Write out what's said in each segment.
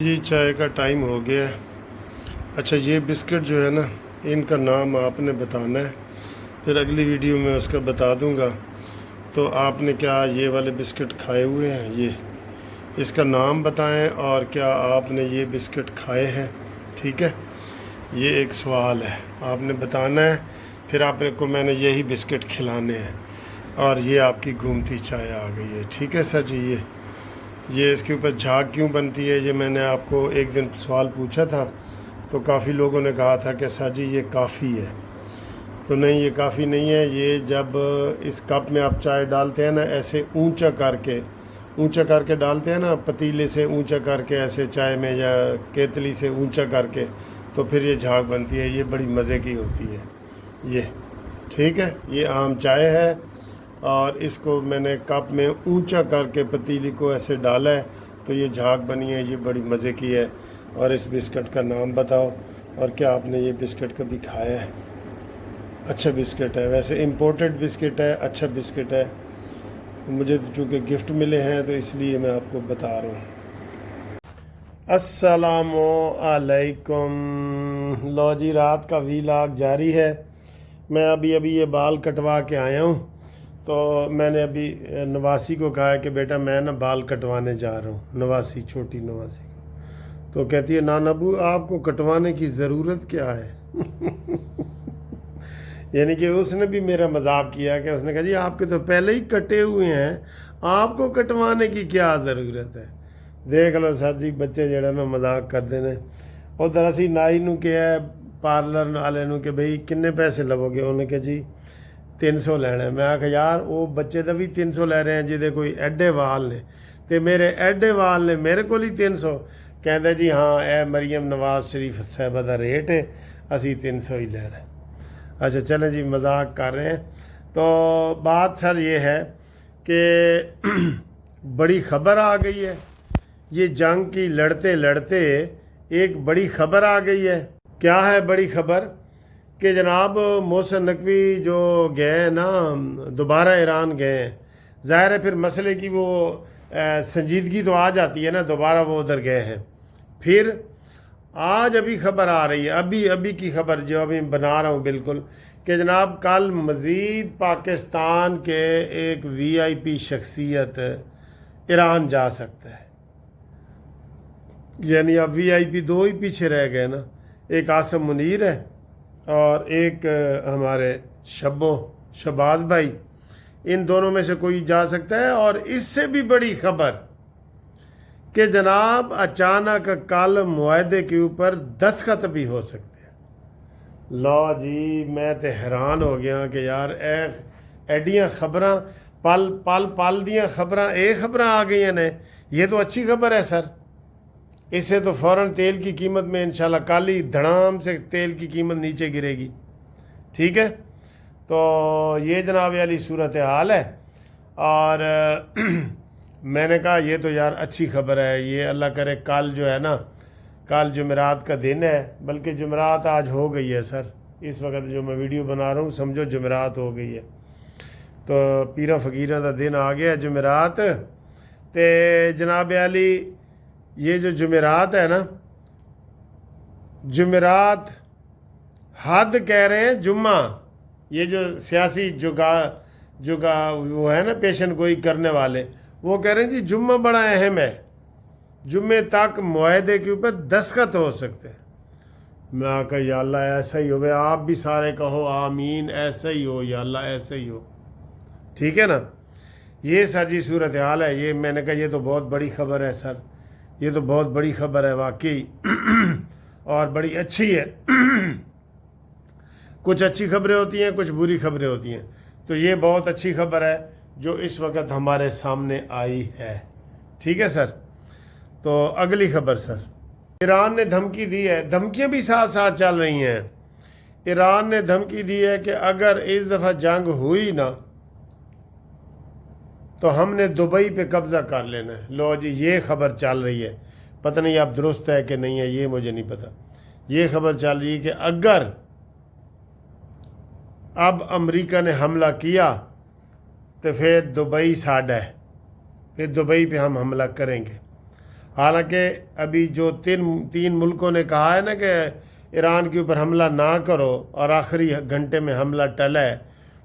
جی چائے کا ٹائم ہو گیا ہے۔ اچھا یہ بسکٹ جو ہے نا، ان کا نام آپ نے بتانا ہے، پھر اگلی ویڈیو میں اس کا بتا دوں گا۔ تو آپ نے کیا یہ والے بسکٹ کھائے ہوئے ہیں؟ یہ اس کا نام بتائیں، اور کیا آپ نے یہ بسکٹ کھائے ہیں؟ ٹھیک ہے، یہ ایک سوال ہے، آپ نے بتانا ہے، پھر آپ کو میں نے یہی بسکٹ کھلانے ہیں۔ اور یہ آپ کی گھومتی چائے آ گئی ہے، ٹھیک ہے سر جی۔ یہ اس کے اوپر جھاگ کیوں بنتی ہے، یہ میں نے آپ کو ایک دن سوال پوچھا تھا، تو کافی لوگوں نے کہا تھا کہ سر جی یہ کافی ہے۔ تو نہیں، یہ کافی نہیں ہے۔ یہ جب اس کپ میں آپ چائے ڈالتے ہیں نا، ایسے اونچا کر کے ڈالتے ہیں نا، پتیلے سے اونچا کر کے ایسے چائے میں، یا کیتلی سے اونچا کر کے، تو پھر یہ جھاگ بنتی ہے۔ یہ بڑی مزے کی ہوتی ہے یہ، ٹھیک ہے۔ یہ عام چائے ہے، اور اس کو میں نے کپ میں اونچا کر کے پتیلی کو ایسے ڈالا ہے، تو یہ جھاگ بنی ہے۔ یہ بڑی مزے کی ہے۔ اور اس بسکٹ کا نام بتاؤ، اور کیا آپ نے یہ بسکٹ کبھی کھایا ہے؟ اچھا بسکٹ ہے، ویسے امپورٹڈ بسکٹ ہے، اچھا بسکٹ ہے۔ مجھے تو چونکہ گفٹ ملے ہیں، تو اس لیے میں آپ کو بتا رہا ہوں۔ السلام علیکم۔ لو جی، رات کا ویلاگ جاری ہے۔ میں ابھی یہ بال کٹوا کے آیا ہوں، تو میں نے ابھی نواسی کو کہا ہے کہ بیٹا میں نا بال کٹوانے جا رہا ہوں، نواسی، چھوٹی نواسی کو۔ تو کہتی ہے نانا ابو آپ کو کٹوانے کی ضرورت کیا ہے؟ یعنی کہ اس نے بھی میرا مذاق کیا، کہ اس نے کہا جی آپ کے تو پہلے ہی کٹے ہوئے ہیں، آپ کو کٹوانے کی کیا ضرورت ہے؟ دیکھ لو سر جی، بچے جڑے نا مذاق کرتے ہیں۔ اور دراصل نائی نو کیا ہے، پارلر والے نو، کہ بھئی کنے پیسے لو گے؟ انہوں نے کہا جی 300 لینا ہے۔ میں آخا یار وہ بچے تو بھی 300 لے رہے ہیں جہدے کوئی ایڈے وال نے، تے میرے ایڈے وال نے میرے کو ہی 300۔ کہتے جی ہاں اے مریم نواز شریف صاحبہ دا ریٹ ہے، اسی 300 ہی لے رہے ہیں۔ اچھا چلیں جی، مذاق کر رہے ہیں۔ تو بات سر یہ ہے کہ بڑی خبر آ گئی ہے۔ یہ جنگ کی لڑتے لڑتے ایک بڑی خبر آ گئی ہے۔ کیا ہے بڑی خبر؟ کہ جناب محسن نقوی جو گئے ہیں نا، دوبارہ ایران گئے ہیں، ظاہر ہے پھر مسئلے کی وہ سنجیدگی تو آ جاتی ہے نا، دوبارہ وہ ادھر گئے ہیں۔ پھر آج ابھی خبر آ رہی ہے، ابھی کی خبر جو ابھی بنا رہا ہوں بالکل، کہ جناب کل مزید پاکستان کے ایک وی آئی پی شخصیت ایران جا سکتا ہے۔ یعنی اب وی آئی پی دو ہی پیچھے رہ گئے نا، ایک عاصم منیر ہے، اور ایک ہمارے شباز بھائی۔ ان دونوں میں سے کوئی جا سکتا ہے۔ اور اس سے بھی بڑی خبر کہ جناب اچانک کل معاہدے کے اوپر دستخط بھی ہو سکتے ہیں۔ لو جی، میں تے حیران ہو گیا کہ یار ایڈیاں خبراں پل دیاں خبراں، خبراں آ گئی ہیں۔ یہ تو اچھی خبر ہے سر۔ اس سے تو فوراً تیل کی قیمت میں انشاءاللہ کل ہی دھڑام سے تیل کی قیمت نیچے گرے گی، ٹھیک ہے۔ تو یہ جناب والی صورتحال ہے۔ اور میں نے کہا یہ تو یار اچھی خبر ہے۔ یہ اللہ کرے کل جو ہے نا، کل جمعرات کا دن ہے، بلکہ جمعرات آج ہو گئی ہے سر۔ اس وقت جو میں ویڈیو بنا رہا ہوں سمجھو جمعرات ہو گئی ہے۔ تو پیرا فقیرہ دا دن آ گیا ہے جمعرات۔ تے جناب علی یہ جو جمعرات ہے نا، جمعرات حد کہہ رہے ہیں جمعہ، یہ جو سیاسی وہ ہے نا پیشن گوئی کرنے والے، وہ کہہ رہے ہیں جی جمعہ بڑا اہم ہے، جمعے تک معاہدے کے اوپر دستخط ہو سکتے ہیں۔ میں آقا یا اللہ ایسا ہی ہو، بھائی آپ بھی سارے کہو آمین، ایسا ہی ہو یا اللہ، ایسا ہی ہو، ٹھیک ہے نا۔ یہ سر جی صورتحال ہے۔ یہ میں نے کہا یہ تو بہت بڑی خبر ہے سر، یہ تو بہت بڑی خبر ہے واقعی، اور بڑی اچھی ہے۔ کچھ اچھی خبریں ہوتی ہیں، کچھ بری خبریں ہوتی ہیں۔ تو یہ بہت اچھی خبر ہے جو اس وقت ہمارے سامنے آئی ہے، ٹھیک ہے سر۔ تو اگلی خبر سر، ایران نے دھمکی دی ہے، دھمکیاں بھی ساتھ ساتھ چل رہی ہیں۔ ایران نے دھمکی دی ہے کہ اگر اس دفعہ جنگ ہوئی نا، تو ہم نے دبئی پہ قبضہ کر لینا ہے۔ لو جی، یہ خبر چل رہی ہے، پتہ نہیں اب درست ہے کہ نہیں ہے، یہ مجھے نہیں پتہ۔ یہ خبر چل رہی ہے کہ اگر اب امریکہ نے حملہ کیا تو پھر دبئی ساڈا ہے، پھر دبئی پہ ہم حملہ کریں گے۔ حالانکہ ابھی جو تین ملکوں نے کہا ہے نا کہ ایران کے اوپر حملہ نہ کرو اور آخری گھنٹے میں حملہ ٹلا ہے،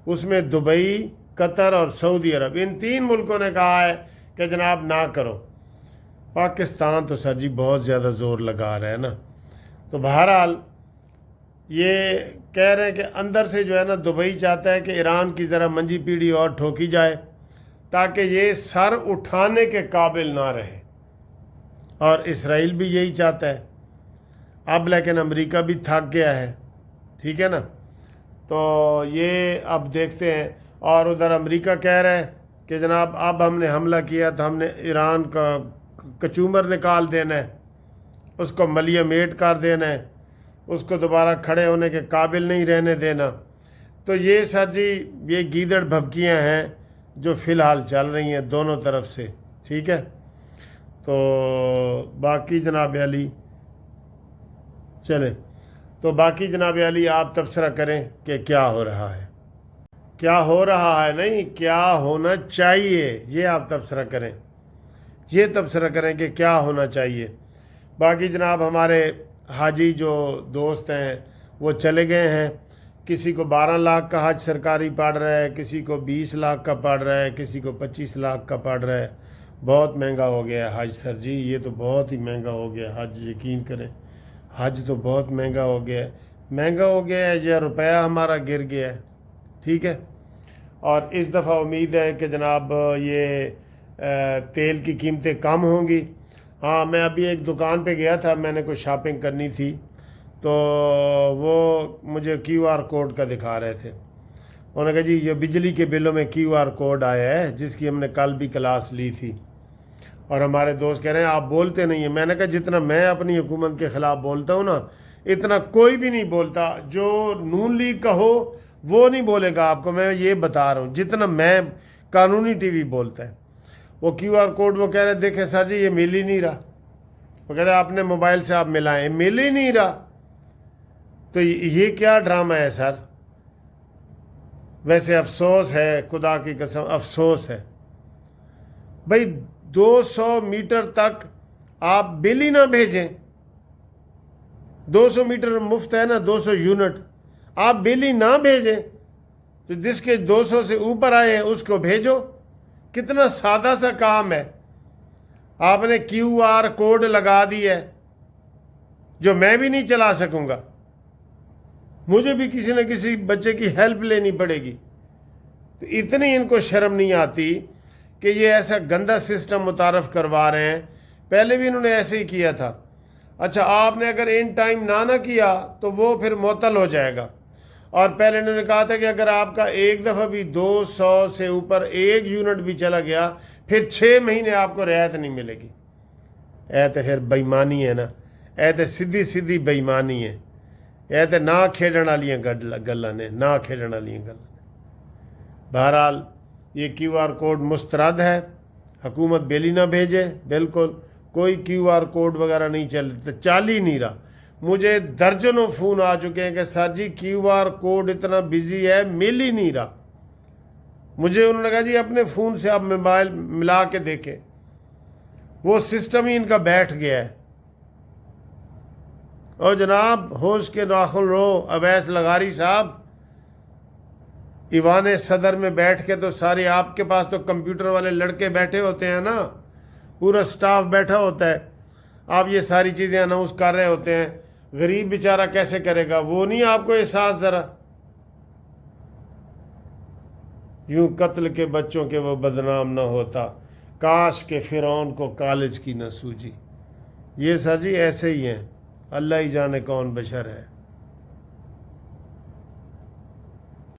اس میں دبئی، قطر اور سعودی عرب، ان 3 ملکوں نے کہا ہے کہ جناب نہ کرو۔ پاکستان تو سر جی بہت زیادہ زور لگا رہا ہے نا۔ تو بہرحال یہ کہہ رہے ہیں کہ اندر سے جو ہے نا دبئی چاہتا ہے کہ ایران کی ذرا منجی پیڑھی اور ٹھوکی جائے تاکہ یہ سر اٹھانے کے قابل نہ رہے، اور اسرائیل بھی یہی چاہتا ہے۔ اب لیکن امریکہ بھی تھک گیا ہے، ٹھیک ہے نا۔ تو یہ اب دیکھتے ہیں، اور ادھر امریکہ کہہ رہا ہے کہ جناب اب ہم نے حملہ کیا تو ہم نے ایران کا کچومر نکال دینا ہے، اس کو ملیہ میٹ کر دینا ہے، اس کو دوبارہ کھڑے ہونے کے قابل نہیں رہنے دینا۔ تو یہ سر جی یہ گیدڑ بھبکیاں ہیں جو فی الحال چل رہی ہیں دونوں طرف سے، ٹھیک ہے۔ تو باقی جناب علی چلیں، تو باقی جناب علی آپ تبصرہ کریں کہ کیا ہو رہا ہے، کیا ہو رہا ہے، نہیں کیا ہونا چاہیے، یہ آپ تبصرہ کریں، یہ تبصرہ کریں کہ کیا ہونا چاہیے۔ باقی جناب ہمارے حاجی جو دوست ہیں وہ چلے گئے ہیں، کسی کو 12 لاکھ کا حج سرکاری پڑ رہا ہے، کسی کو 20 لاکھ کا پڑ رہا ہے، کسی کو 25 لاکھ کا پڑ رہا ہے۔ بہت مہنگا ہو گیا ہے حج سر جی، یہ تو بہت ہی مہنگا ہو گیا حج، یقین کریں حج تو بہت مہنگا ہو گیا ہے، مہنگا ہو گیا ہے، یہ روپیہ ہمارا گر گیا ہے، ٹھیک ہے۔ اور اس دفعہ امید ہے کہ جناب یہ تیل کی قیمتیں کم ہوں گی۔ ہاں میں ابھی ایک دکان پہ گیا تھا، میں نے کوئی شاپنگ کرنی تھی، تو وہ مجھے کیو آر کوڈ کا دکھا رہے تھے، انہوں نے کہا جی یہ بجلی کے بلوں میں کیو آر کوڈ آیا ہے، جس کی ہم نے کل بھی کلاس لی تھی، اور ہمارے دوست کہہ رہے ہیں آپ بولتے نہیں ہیں۔ میں نے کہا جتنا میں اپنی حکومت کے خلاف بولتا ہوں نا اتنا کوئی بھی نہیں بولتا، جو نون لیگ کا ہو وہ نہیں بولے گا آپ کو، میں یہ بتا رہا ہوں جتنا میں قانونی ٹی وی بولتا ہے۔ وہ کیو آر کوڈ وہ کہہ رہے دیکھیں سر جی یہ مل ہی نہیں رہا، وہ کہتے ہیں آپ نے موبائل سے آپ ملائیں، مل ہی نہیں رہا۔ تو یہ کیا ڈرامہ ہے سر؟ ویسے افسوس ہے، خدا کی قسم افسوس ہے بھائی، 200 میٹر تک آپ بل ہی نہ بھیجیں، 200 میٹر مفت ہے نا، 200 یونٹ آپ بل ہی نہ بھیجیں، تو جس کے 200 سے اوپر آئے ہیں اس کو بھیجو۔ کتنا سادہ سا کام ہے، آپ نے کیو آر کوڈ لگا دی ہے جو میں بھی نہیں چلا سکوں گا، مجھے بھی کسی نہ کسی بچے کی ہیلپ لینی پڑے گی۔ تو اتنی ان کو شرم نہیں آتی کہ یہ ایسا گندا سسٹم متعارف کروا رہے ہیں، پہلے بھی انہوں نے ایسے ہی کیا تھا۔ اچھا آپ نے اگر ان ٹائم نہ کیا تو وہ پھر معطل ہو جائے گا، اور پہلے انہوں نے کہا تھا کہ اگر آپ کا ایک دفعہ بھی 200 سے اوپر 1 یونٹ بھی چلا گیا پھر 6 مہینے آپ کو رعایت نہیں ملے گی۔ اے تو پھر بےمانی ہے نا، اے تو سیدھی بےمانی ہے، اے تو نہ کھیڈن والیاں گلاں نے، نہ کھیڈن والیاں گلاں نے۔ بہرحال یہ کیو آر کوڈ مسترد ہے، حکومت بل ہی نہ بھیجے، بالکل کوئی کیو آر کوڈ وغیرہ نہیں چل ہی نہیں رہا۔ مجھے درجنوں فون آ چکے ہیں کہ سر جی کیو آر کوڈ اتنا بزی ہے مل ہی نہیں رہا۔ مجھے انہوں نے کہا جی اپنے فون سے آپ موبائل ملا کے دیکھیں، وہ سسٹم ہی ان کا بیٹھ گیا ہے۔ اور جناب ہوش کے ناخن رو، اویس لغاری صاحب ایوان صدر میں بیٹھ کے تو سارے آپ کے پاس تو کمپیوٹر والے لڑکے بیٹھے ہوتے ہیں نا، پورا سٹاف بیٹھا ہوتا ہے، آپ یہ ساری چیزیں اناؤنس کر رہے ہوتے ہیں، غریب بیچارہ کیسے کرے گا؟ وہ نہیں آپ کو احساس ذرا؟ یوں قتل کے بچوں کے وہ بدنام نہ ہوتا، کاش کہ فرعون کو کالج کی نہ سوجی۔ یہ سر جی ایسے ہی ہیں، اللہ ہی جانے کون بشر ہے۔